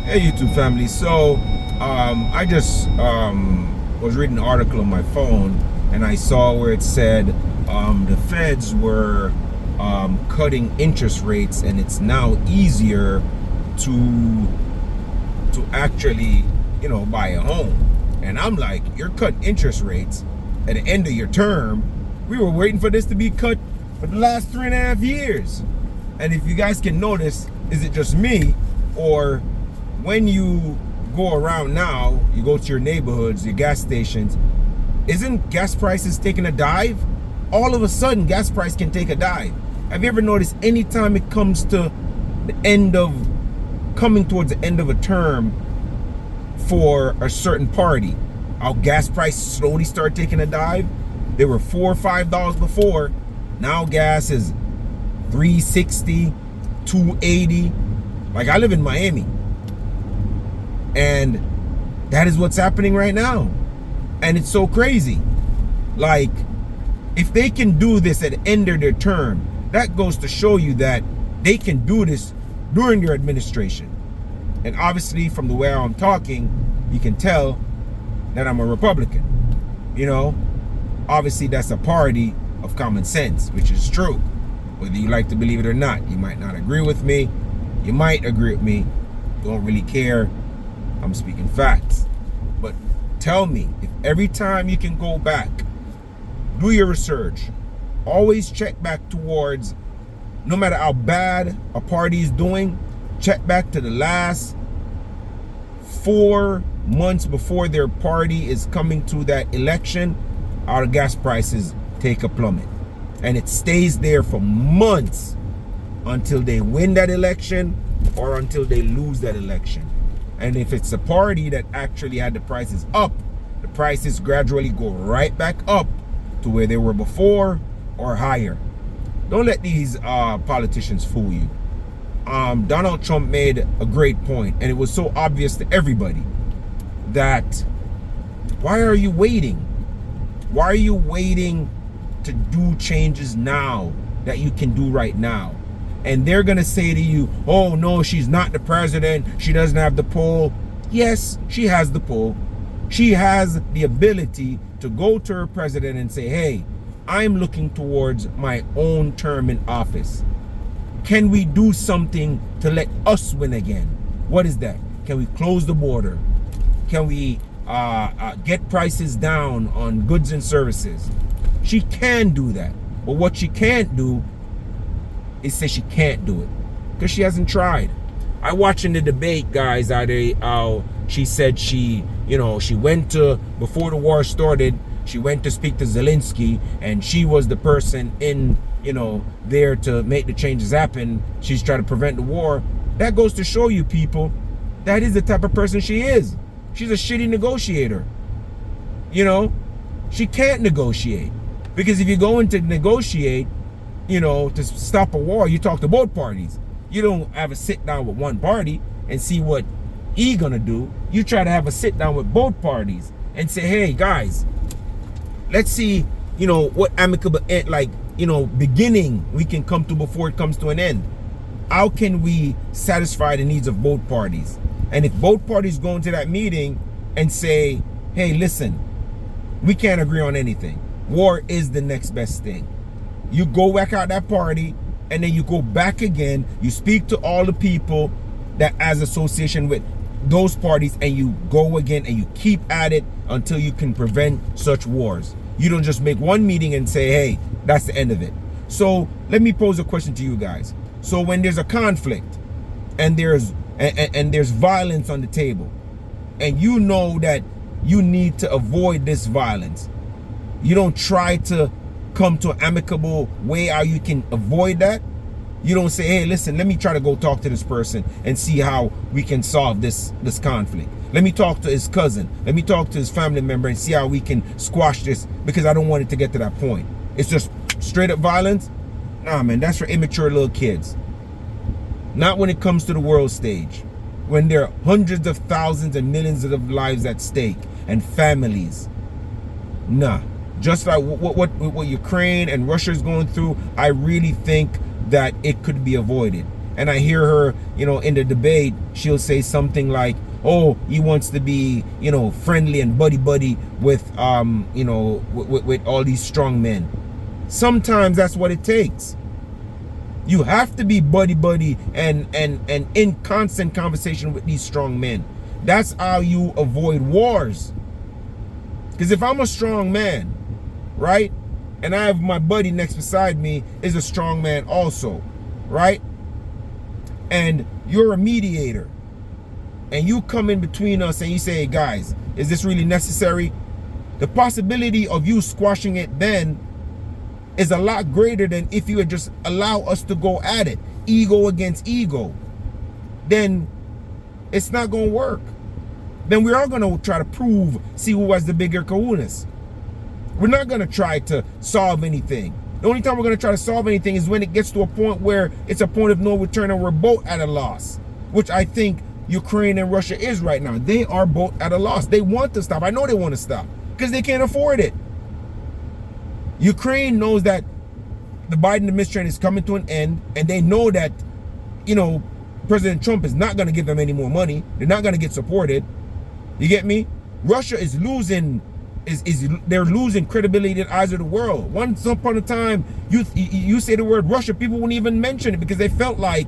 Hey, YouTube family. So, I just was reading an article on my phone, and I saw where it said the feds were cutting interest rates, and it's now easier to actually, buy a home. And I'm like, you're cutting interest rates at the end of your term. We were waiting for this to be cut for the last 3.5 years. And if you guys can notice, is it just me, or when you go around now, you go to your neighborhoods, your gas stations, isn't gas prices taking a dive? All of a sudden, gas price can take a dive. Have you ever noticed anytime it comes to coming towards the end of a term for a certain party, our gas price slowly start taking a dive? They were $4 or $5 before. Now gas is $3.60, $2.80. Like, I live in Miami, and that is what's happening right now. And it's so crazy. Like, if they can do this at the end of their term, that goes to show you that they can do this during their administration. And obviously, from the way I'm talking, you can tell that I'm a Republican. Obviously that's a party of common sense, which is true. Whether you like to believe it or not, you might not agree with me. You might agree with me. Don't really care. I'm speaking facts. But tell me, if every time you can go back, do your research, always check back towards, no matter how bad a party is doing, check back to the last 4 months before their party is coming to that election, our gas prices take a plummet. And it stays there for months until they win that election or until they lose that election. And if it's a party that actually had the prices up, the prices gradually go right back up to where they were before or higher. Don't let these politicians fool you. Donald Trump made a great point, and it was so obvious to everybody that why are you waiting? Why are you waiting to do changes now that you can do right now? And they're going to say to you, oh no, she's not the president, she doesn't have the pull. Yes, she has the pull. She has the ability to go to her president and say, hey, I'm looking towards my own term in office. Can we do something to let us win again? What is that? Can we close the border? Can we get prices down on goods and services? She can do that. But what she can't do is say she can't do it, because she hasn't tried. I watched in the debate, guys, how she said she went to, before the war started, she went to speak to Zelensky, and she was the person in, there to make the changes happen. She's trying to prevent the war. That goes to show you, people, that is the type of person she is. She's a shitty negotiator. She can't negotiate, because if you're going to negotiate, to stop a war, you talk to both parties. You don't have a sit down with one party and see what he gonna do. You try to have a sit down with both parties and say, hey guys, let's see, what amicable beginning we can come to before it comes to an end. How can we satisfy the needs of both parties? And if both parties go into that meeting and say, hey, listen, we can't agree on anything, war is the next best thing, you go back out that party, and then you go back again, you speak to all the people that has association with those parties, and you go again, and you keep at it until you can prevent such wars. You don't just make one meeting and say, hey, that's the end of it. So let me pose a question to you guys. So when there's a conflict and there's violence on the table, and you know that you need to avoid this violence, you don't try to come to an amicable way how you can avoid that. You don't say, hey, listen, let me try to go talk to this person and see how we can solve this conflict. Let me talk to his cousin. Let me talk to his family member and see how we can squash this, because I don't want it to get to that point. It's just straight up violence. Nah, man, that's for immature little kids. Not when it comes to the world stage, when there are hundreds of thousands and millions of lives at stake and families. Nah. Just like what Ukraine and Russia is going through, I really think that it could be avoided. and I hear her, in the debate, she'll say something like, oh, he wants to be, friendly and buddy with, with all these strong men. Sometimes that's what it takes. You have to be buddy and in constant conversation with these strong men. That's how you avoid wars. Because if I'm a strong man, right, and I have my buddy next beside me is a strong man also, right, and you're a mediator, and you come in between us and you say, hey, guys, is this really necessary? The possibility of you squashing it then is a lot greater than if you would just allow us to go at it, ego against ego. Then it's not going to work. Then we are going to try to see who has the bigger kahunas. We're not going to try to solve anything. The only time we're going to try to solve anything is when it gets to a point where it's a point of no return and we're both at a loss, which I think Ukraine and Russia is right now. They are both at a loss. They want to stop. I know they want to stop because they can't afford it. Ukraine knows that the Biden administration is coming to an end, and they know that, President Trump is not going to give them any more money. They're not going to get supported. You get me? Russia is losing, they're losing credibility in the eyes of the world. Once upon a time, you say the word Russia, people wouldn't even mention it because they felt like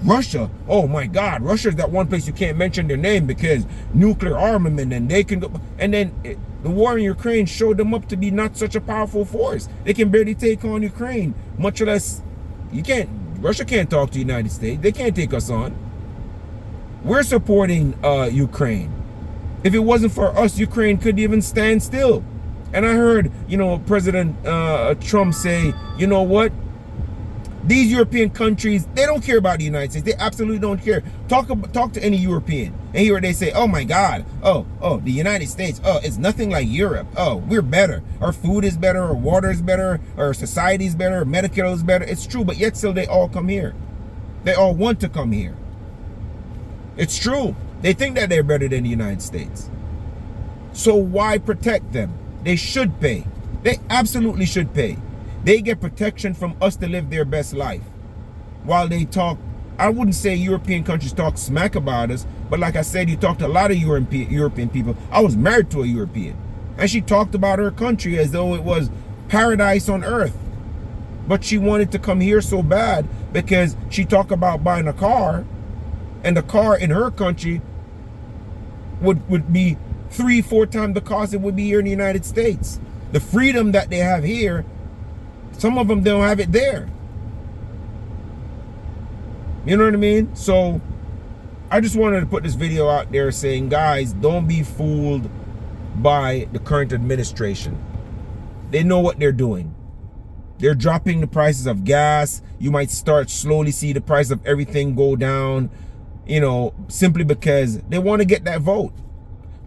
Russia, oh my God, Russia is that one place you can't mention their name because nuclear armament, and they can go, and then the war in Ukraine showed them up to be not such a powerful force. They can barely take on Ukraine, much less, Russia can't talk to the United States. They can't take us on. We're supporting Ukraine. If it wasn't for us, Ukraine couldn't even stand still. And I heard, President Trump say, you know what? These European countries, they don't care about the United States. They absolutely don't care. Talk to any European and hear what they say. Oh my God. Oh, the United States. Oh, it's nothing like Europe. Oh, we're better. Our food is better. Our water is better. Our society is better. Our medical is better. It's true, but yet still they all come here. They all want to come here. It's true. They think that they're better than the United States. So why protect them? They should pay. They absolutely should pay. They get protection from us to live their best life. While they talk, I wouldn't say European countries talk smack about us, but like I said, you talk to a lot of European people. I was married to a European, and she talked about her country as though it was paradise on earth. But she wanted to come here so bad because she talked about buying a car, and the car in her country would be 3-4 times the cost it would be here in the United States. The freedom that they have here, some of them don't have it there. You know what I mean? So I just wanted to put this video out there saying, guys, don't be fooled by the current administration. They know what they're doing. They're dropping the prices of gas. You might start slowly see the price of everything go down, simply because they want to get that vote.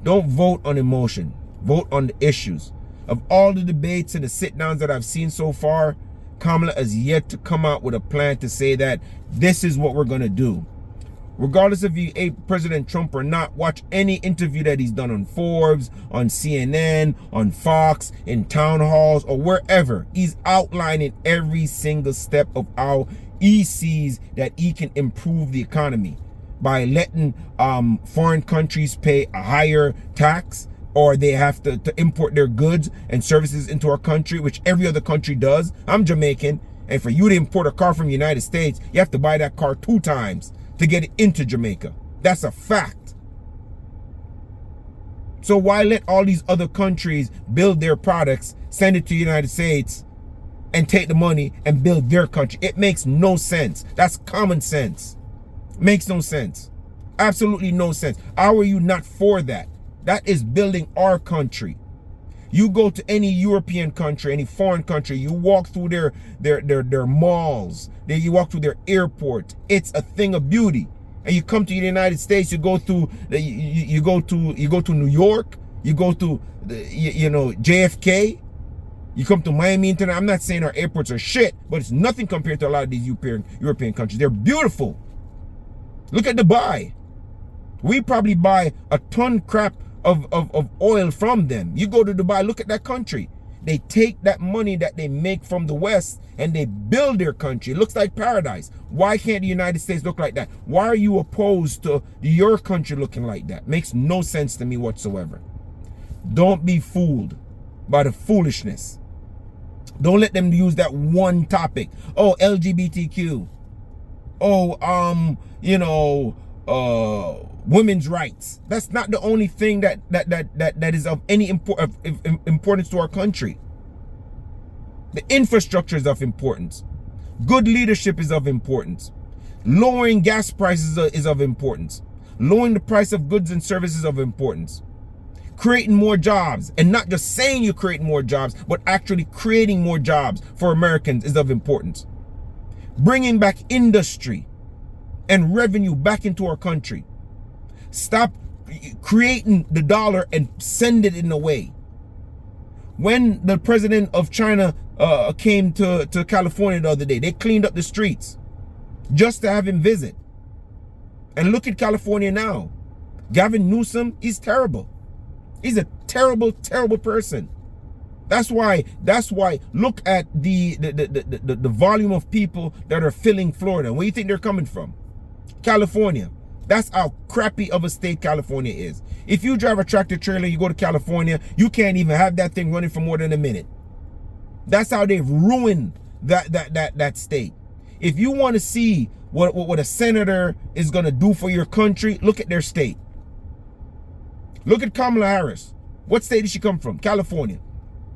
Don't vote on emotion. Vote on the issues. Of all the debates and the sit-downs that I've seen so far, Kamala has yet to come out with a plan to say that this is what we're going to do. Regardless if you hate President Trump or not, watch any interview that he's done on Forbes, on CNN, on Fox, in town halls, or wherever. He's outlining every single step of how he sees that he can improve the economy by letting foreign countries pay a higher tax, or they have to import their goods and services into our country, which every other country does. I'm Jamaican, and for you to import a car from the United States, you have to buy that car 2 times to get it into Jamaica. That's a fact. So why let all these other countries build their products, send it to the United States, and take the money and build their country? It makes no sense. That's common sense. Makes no sense. Absolutely no sense. How are you not for that? That is building our country. You go to any European country, any foreign country, you walk through their malls, you walk through their airports. It's a thing of beauty. And you come to the United States, you go to New York, you go to JFK, you come to Miami International. I'm not saying our airports are shit, but it's nothing compared to a lot of these European countries. They're beautiful. Look at Dubai. We probably buy a ton crap of oil from them. You go to Dubai, look at that country. they take that money that they make from the West and they build their country. It looks like paradise. Why can't the United States look like that? Why are you opposed to your country looking like that? Makes no sense to me whatsoever. Don't be fooled by the foolishness. Don't let them use that one topic. Oh, LGBTQ. Oh, women's rights. That's not the only thing that is of any importance to our country. The infrastructure is of importance. Good leadership is of importance. Lowering gas prices is of importance. Lowering the price of goods and services is of importance. Creating more jobs, and not just saying you're creating more jobs, but actually creating more jobs for Americans is of importance. Bringing back industry and revenue back into our country. Stop creating the dollar and send it in a way. When the president of China came to California the other day, they cleaned up the streets just to have him visit. And look at California now. Gavin Newsom, he's terrible. He's a terrible, terrible person. That's why look at the volume of people that are filling Florida. Where do you think they're coming from? California. That's how crappy of a state California is. If you drive a tractor trailer, you go to California, you can't even have that thing running for more than a minute. That's how they've ruined that state. If you want to see what a senator is going to do for your country, look at their state. Look at Kamala Harris. What state did she come from? California.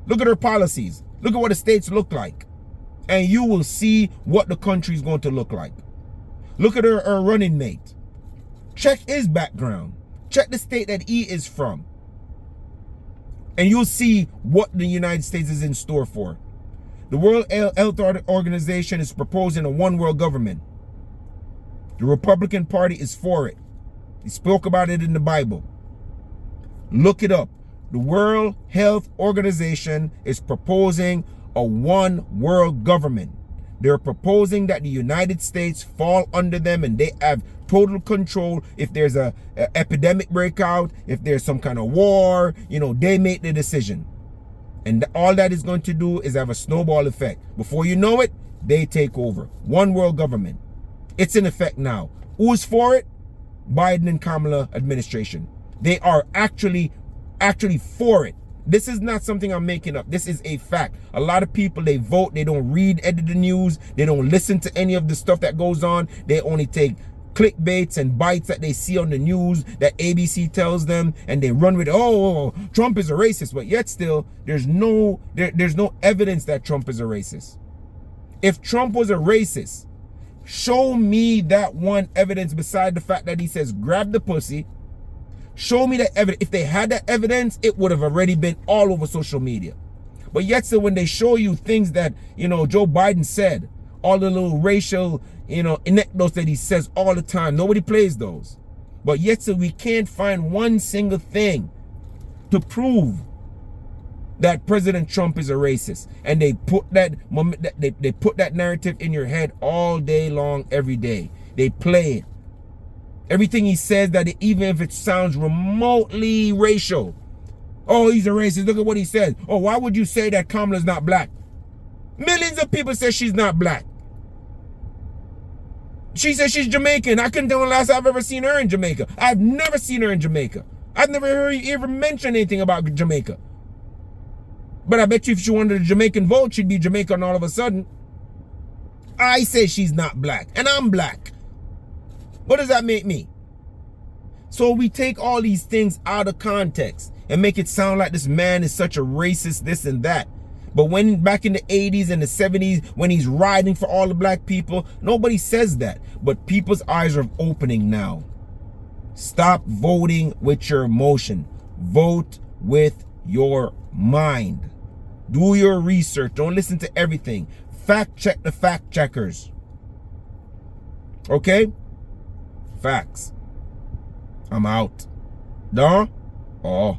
Look at her policies. Look at what the states look like. And you will see what the country is going to look like. Look at her running mate. Check his background. Check the state that he is from. And you'll see what the United States is in store for. The World Health Organization is proposing a one world government. The Republican Party is for it. He spoke about it in the Bible. Look it up. The World Health Organization is proposing a one world government. They're proposing that the United States fall under them and they have total control. If there's a epidemic breakout, if there's some kind of war, they make the decision. And all that is going to do is have a snowball effect. Before you know it, they take over. One world government. It's in effect now. Who's for it? Biden and Kamala administration. They are actually for it. This is not something I'm making up. This is a fact. A lot of people, they vote. They don't read, edit the news. They don't listen to any of the stuff that goes on. They only take clickbaits and bites that they see on the news that ABC tells them, and they run with, oh, Trump is a racist. But yet still, there's no evidence that Trump is a racist. If Trump was a racist, show me that one evidence beside the fact that he says, grab the pussy. Show me that evidence. If they had that evidence, it would have already been all over social media. But yet still, when they show you things that, Joe Biden said, all the little racial, anecdotes that he says all the time, nobody plays those. But yet still, we can't find one single thing to prove that President Trump is a racist. And they put they put that narrative in your head all day long, every day. They play it. Everything he says, that even if it sounds remotely racial. Oh, he's a racist. Look at what he says. Oh, why would you say that Kamala's not black? Millions of people say she's not black. She says she's Jamaican. I couldn't tell the last I've ever seen her in Jamaica. I've never seen her in Jamaica. I've never heard you ever mention anything about Jamaica. But I bet you if she wanted a Jamaican vote, she'd be Jamaican all of a sudden. I say she's not black, and I'm black. What does that make me? So we take all these things out of context and make it sound like this man is such a racist, this and that. But when back in the 80s and the 70s, when he's riding for all the black people, nobody says that. But people's eyes are opening now. Stop voting with your emotion. Vote with your mind. Do your research. Don't listen to everything. Fact check the fact checkers. Okay? Facts. I'm out. Done? Oh.